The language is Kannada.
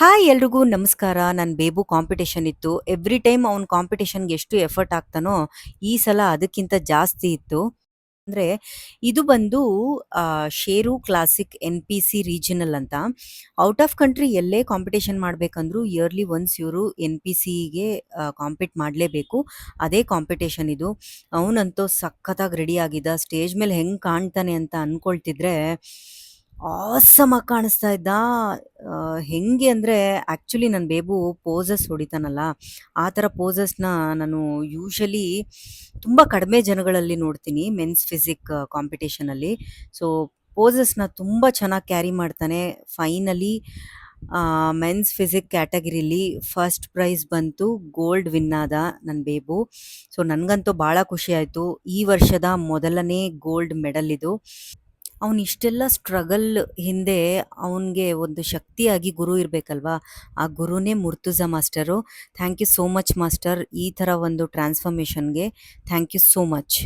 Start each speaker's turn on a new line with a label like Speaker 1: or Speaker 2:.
Speaker 1: ಹಾಯ್ ಎಲ್ರಿಗೂ ನಮಸ್ಕಾರ. ನನ್ನ ಬೇಬು ಕಾಂಪಿಟೇಷನ್ ಇತ್ತು. ಎವ್ರಿ ಟೈಮ್ ಅವ್ನು ಕಾಂಪಿಟೇಷನ್‌ಗೆ ಎಷ್ಟು ಎಫರ್ಟ್ ಹಾಕ್ತಾನೋ, ಈ ಸಲ ಅದಕ್ಕಿಂತ ಜಾಸ್ತಿ ಇತ್ತು. ಅಂದ್ರೆ ಇದು ಬಂದು ಶೇರು ಕ್ಲಾಸಿಕ್ ಎನ್.ಪಿ.ಸಿ ರೀಜನಲ್ ಅಂತ. ಔಟ್ ಆಫ್ ಕಂಟ್ರಿ ಎಲ್ಲೇ ಕಾಂಪಿಟೇಷನ್ ಮಾಡ್ಬೇಕಂದ್ರೂ ಇಯರ್ಲಿ ಒನ್ಸ್ ಇವರು ಎನ್.ಪಿ.ಸಿಗೆ ಕಾಂಪೀಟ್ ಮಾಡಲೇಬೇಕು. ಅದೇ ಕಾಂಪಿಟೇಷನ್ ಇದು. ಅವನಂತೂ ಸಖತ್ತಾಗಿ ರೆಡಿ ಆಗಿದ್ದ. ಸ್ಟೇಜ್ ಮೇಲೆ ಹೆಂಗೆ ಕಾಣ್ತಾನೆ ಅಂತ ಅನ್ಕೊಳ್ತಿದ್ರೆ ಆಸಮ್ ಆಗಿ ಕಾಣಿಸ್ತಾ ಇದ್ದ. ಹೆಂಗೆ ಅಂದರೆ ಆ್ಯಕ್ಚುಲಿ ನನ್ನ ಬೇಬು ಪೋಸಸ್ ಹೊಡಿತಾನಲ್ಲ, ಆ ಥರ ಪೋಸಸ್‌ನ ನಾನು ಯೂಶಲಿ ತುಂಬ ಕಡಿಮೆ ಜನಗಳಲ್ಲಿ ನೋಡ್ತೀನಿ ಮೆನ್ಸ್ ಫಿಸಿಕ್ ಕಾಂಪಿಟೇಷನಲ್ಲಿ. ಸೊ ಪೋಸಸ್‌ನ ತುಂಬ ಚೆನ್ನಾಗಿ ಕ್ಯಾರಿ ಮಾಡ್ತಾನೆ. ಫೈನಲಿ ಮೆನ್ಸ್ ಫಿಸಿಕ್ ಕ್ಯಾಟಗರಿಲಿ ಫಸ್ಟ್ ಪ್ರೈಸ್ ಬಂತು. ಗೋಲ್ಡ್ ವಿನ್ ಆದ ನನ್ನ ಬೇಬು. ಸೊ ನನಗಂತೂ ಭಾಳ ಖುಷಿ ಆಯಿತು. ಈ ವರ್ಷದ ಮೊದಲನೇ ಗೋಲ್ಡ್ ಮೆಡಲ್ ಇದು. ಅವನು ಇಷ್ಟೆಲ್ಲ ಸ್ಟ್ರಗಲ್ ಹಿಂದೆ ಅವನಿಗೆ ಒಂದು ಶಕ್ತಿಯಾಗಿ ಗುರು ಇರಬೇಕಲ್ವಾ, ಆ ಗುರುನೇ Murtuza master. Thank you so much master, ಈ ಥರ ಒಂದು ಟ್ರಾನ್ಸ್ಫಾರ್ಮೇಷನ್ಗೆ ಥ್ಯಾಂಕ್ ಯು ಸೋ ಮಚ್.